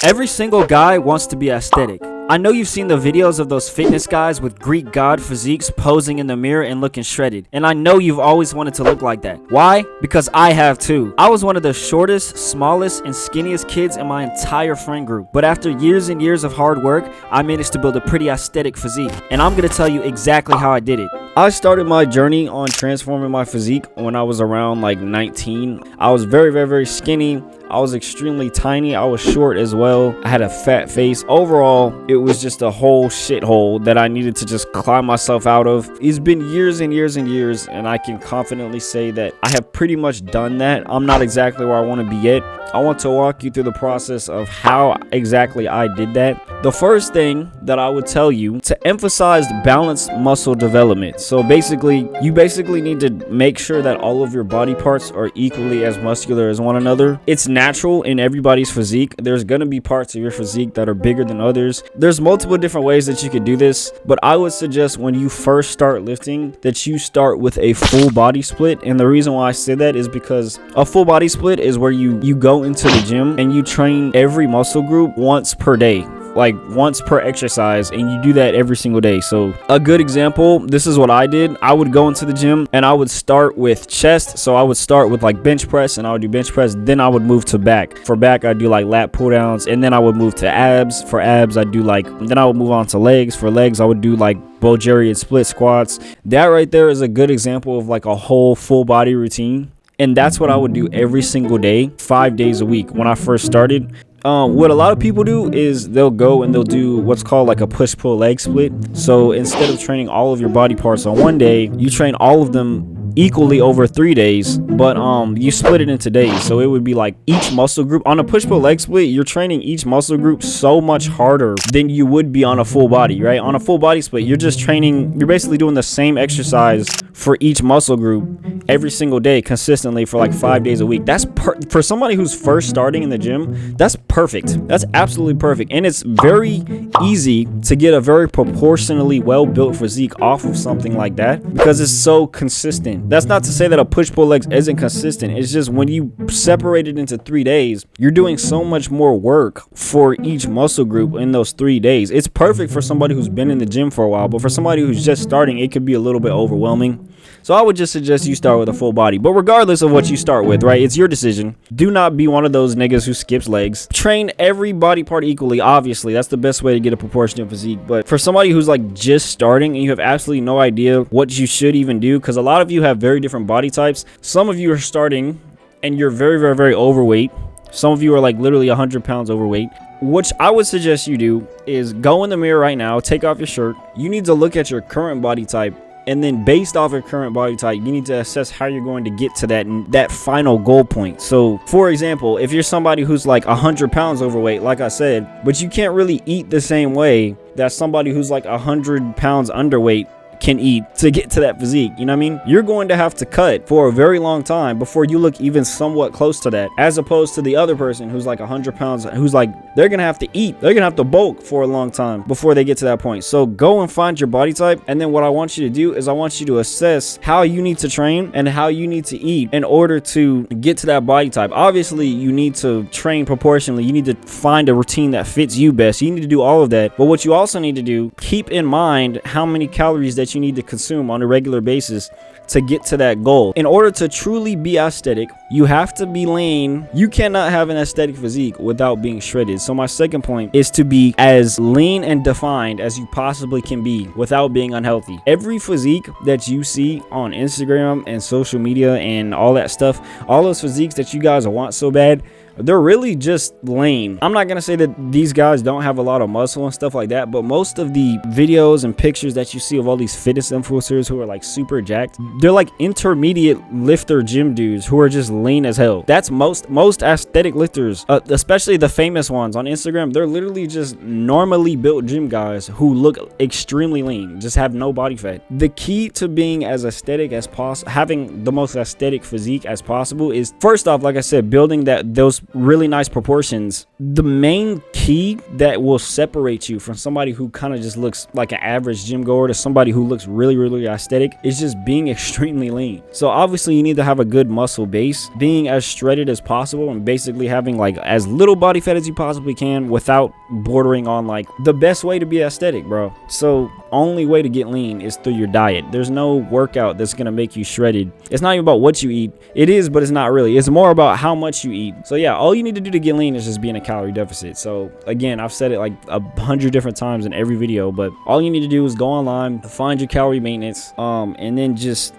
Every single guy wants to be aesthetic. I know you've seen the videos of those fitness guys with Greek god physiques posing in the mirror and looking shredded. And I know you've always wanted to look like that. Why? Because I have too. I was one of the shortest, smallest, and skinniest kids in my entire friend group. But after years and years of hard work, I managed to build a pretty aesthetic physique. And I'm gonna tell you exactly how I did it. I started my journey on transforming my physique when I was around like 19. I was very skinny. I was extremely tiny. I was short as well. I had a fat face. Overall, it was just a whole shithole that I needed to just climb myself out of. It's been years and years and years, and I can confidently say that I have pretty much done that. I'm not exactly where I want to be yet. I want to walk you through the process of how exactly I did that. The first thing that I would tell you to emphasize balanced muscle development. So you basically need to make sure that all of your body parts are equally as muscular as one another. It's natural in everybody's physique. There's gonna be parts of your physique that are bigger than others. There's multiple different ways that you could do this, but I would suggest when you first start lifting that you start with a full body split. And the reason why I say that is because a full body split is where you go into the gym and you train every muscle group once per day, like once per exercise, and you do that every single day. So a good example, this is what I did. I would go into the gym and I would start with chest. So I would start with like bench press, and I would do bench press, then I would move to back. For back, I'd do like lat pull downs, and then I would move to abs. For abs, I'd do like, then I would move on to legs. For legs, I would do like Bulgarian split squats. That right there is a good example of like a whole full body routine. And that's what I would do every single day, 5 days a week when I first started. What a lot of people do is they'll go and they'll do what's called like a push-pull leg split. So instead of training all of your body parts on one day, you train all of them equally over 3 days, but you split it into days. So it would be like each muscle group on a push-pull leg split, you're training each muscle group so much harder than you would be on a full body, right? On a full body split, you're basically doing the same exercise for each muscle group every single day consistently for like 5 days a week. That's for somebody who's first starting in the gym, that's perfect. That's absolutely perfect. And it's very easy to get a very proportionally well-built physique off of something like that because it's so consistent. That's not to say that a push-pull legs isn't consistent. It's just when you separate it into 3 days, you're doing so much more work for each muscle group in those 3 days. It's perfect for somebody who's been in the gym for a while, but for somebody who's just starting, it could be a little bit overwhelming. So I would just suggest you start with a full body. But regardless of what you start with, right, it's your decision. Do not be one of those niggas who skips legs. Train every body part equally. Obviously, that's the best way to get a proportionate physique. But for somebody who's like just starting and you have absolutely no idea what you should even do, because a lot of you have very different body types. Some of you are starting and you're very overweight. Some of you are like literally 100 pounds overweight. What I would suggest you do is go in the mirror right now, take off your shirt. You need to look at your current body type. And then based off your current body type, you need to assess how you're going to get to that final goal point. So for example, if you're somebody who's like 100 pounds overweight, like I said, but you can't really eat the same way that somebody who's like 100 pounds underweight can eat to get to that physique, you know what I mean? You're going to have to cut for a very long time before you look even somewhat close to that, as opposed to the other person who's like 100 pounds, who's like, they're gonna have to eat, they're gonna have to bulk for a long time before they get to that point. So go and find your body type, and then what I want you to do is I want you to assess how you need to train and how you need to eat in order to get to that body type. Obviously, you need to train proportionally. You need to find a routine that fits you best. You need to do all of that, but what you also need to do, keep in mind how many calories that you need to consume on a regular basis to get to that goal. In order to truly be aesthetic, you have to be lean. You cannot have an aesthetic physique without being shredded. So my second point is to be as lean and defined as you possibly can be without being unhealthy. Every physique that you see on Instagram and social media and all that stuff, all those physiques that you guys want so bad, they're really just lean. I'm not gonna say that these guys don't have a lot of muscle and stuff like that, but most of the videos and pictures that you see of all these fitness influencers who are like super jacked, they're like intermediate lifter gym dudes who are just lean as hell. That's most aesthetic lifters, especially the famous ones on Instagram. They're literally just normally built gym guys who look extremely lean, just have no body fat. The key to being as aesthetic as possible, having the most aesthetic physique as possible, is first off, like I said, building those has really nice proportions. The main key that will separate you from somebody who kind of just looks like an average gym goer to somebody who looks really, really aesthetic is just being extremely lean. So obviously you need to have a good muscle base, being as shredded as possible, and basically having like as little body fat as you possibly can without bordering on like the best way to be aesthetic, bro. So only way to get lean is through your diet. There's no workout that's gonna make you shredded. It's not even about what you eat. It is, but it's not really. It's more about how much you eat. So yeah, all you need to do to get lean is just be in a calorie deficit. So again, I've said it like 100 different times in every video, but all you need to do is go online, find your calorie maintenance, and then just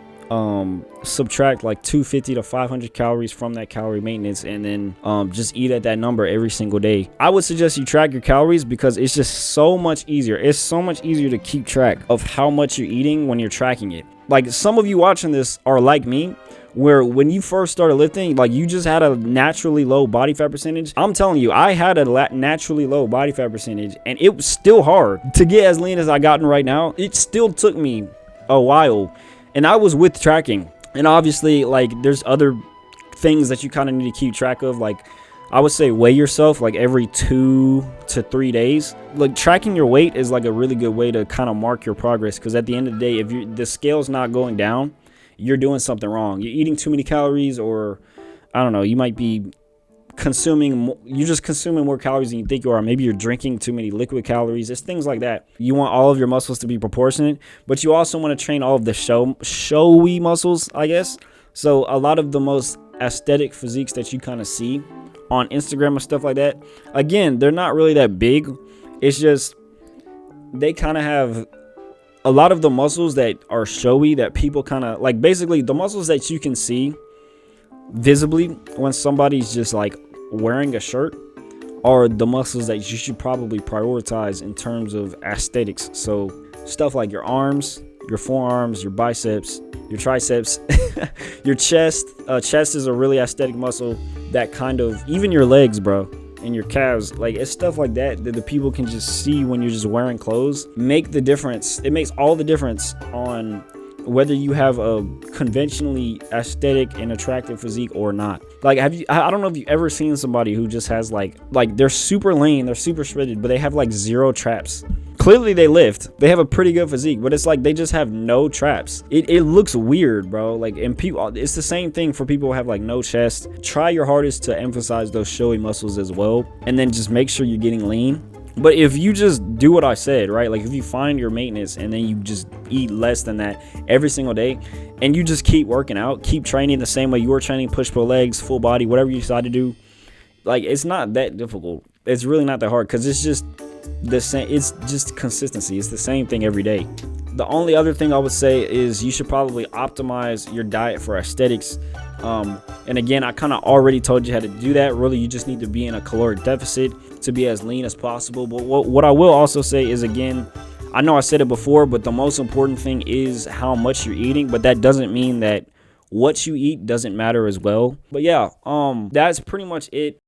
subtract like 250 to 500 calories from that calorie maintenance, and then just eat at that number every single day. I would suggest you track your calories because it's just so much easier. It's so much easier to keep track of how much you're eating when you're tracking it. Like some of you watching this are like me, where when you first started lifting, like you just had a naturally low body fat percentage. I'm telling you, I had a naturally low body fat percentage, and it was still hard to get as lean as I gotten right now. It still took me a while, and I was with tracking. And obviously, like, there's other things that you kind of need to keep track of. Like, I would say weigh yourself like every 2 to 3 days. Like, tracking your weight is like a really good way to kind of mark your progress, because at the end of the day, if the scale's not going down, you're doing something wrong. You're eating too many calories, or I don't know, you might be you're just consuming more calories than you think you are. Maybe you're drinking too many liquid calories. It's things like that. You want all of your muscles to be proportionate, but you also want to train all of the showy muscles, I guess. So a lot of the most aesthetic physiques that you kind of see on Instagram and stuff like that, again, they're not really that big. It's just they kind of have a lot of the muscles that are showy, that people kind of like, basically the muscles that you can see visibly when somebody's just like wearing a shirt are the muscles that you should probably prioritize in terms of aesthetics. So stuff like your arms, your forearms, your biceps, your triceps, your chest. Chest is a really aesthetic muscle that kind of, even your legs, bro, and your calves, like it's stuff like that that the people can just see when you're just wearing clothes. Make the difference. It makes all the difference on whether you have a conventionally aesthetic and attractive physique or not. Like, I don't know if you've ever seen somebody who just has like they're super lean, they're super shredded, but they have like 0 traps. Clearly they lift, they have a pretty good physique, but it's like they just have no traps. It looks weird, bro. Like, and people, it's the same thing for people who have like no chest. Try your hardest to emphasize those showy muscles as well, and then just make sure you're getting lean. But if you just do what I said, right? Like if you find your maintenance and then you just eat less than that every single day, and you just keep working out, keep training the same way you were training, push-pull legs, full body, whatever you decide to do, like it's not that difficult. It's really not that hard, because it's just the same. It's just consistency. It's the same thing every day. The only other thing I would say is you should probably optimize your diet for aesthetics. And again, I kind of already told you how to do that. Really, you just need to be in a caloric deficit to be as lean as possible. But what I will also say is, again, I know I said it before, but the most important thing is how much you're eating. But that doesn't mean that what you eat doesn't matter as well. But yeah, that's pretty much it.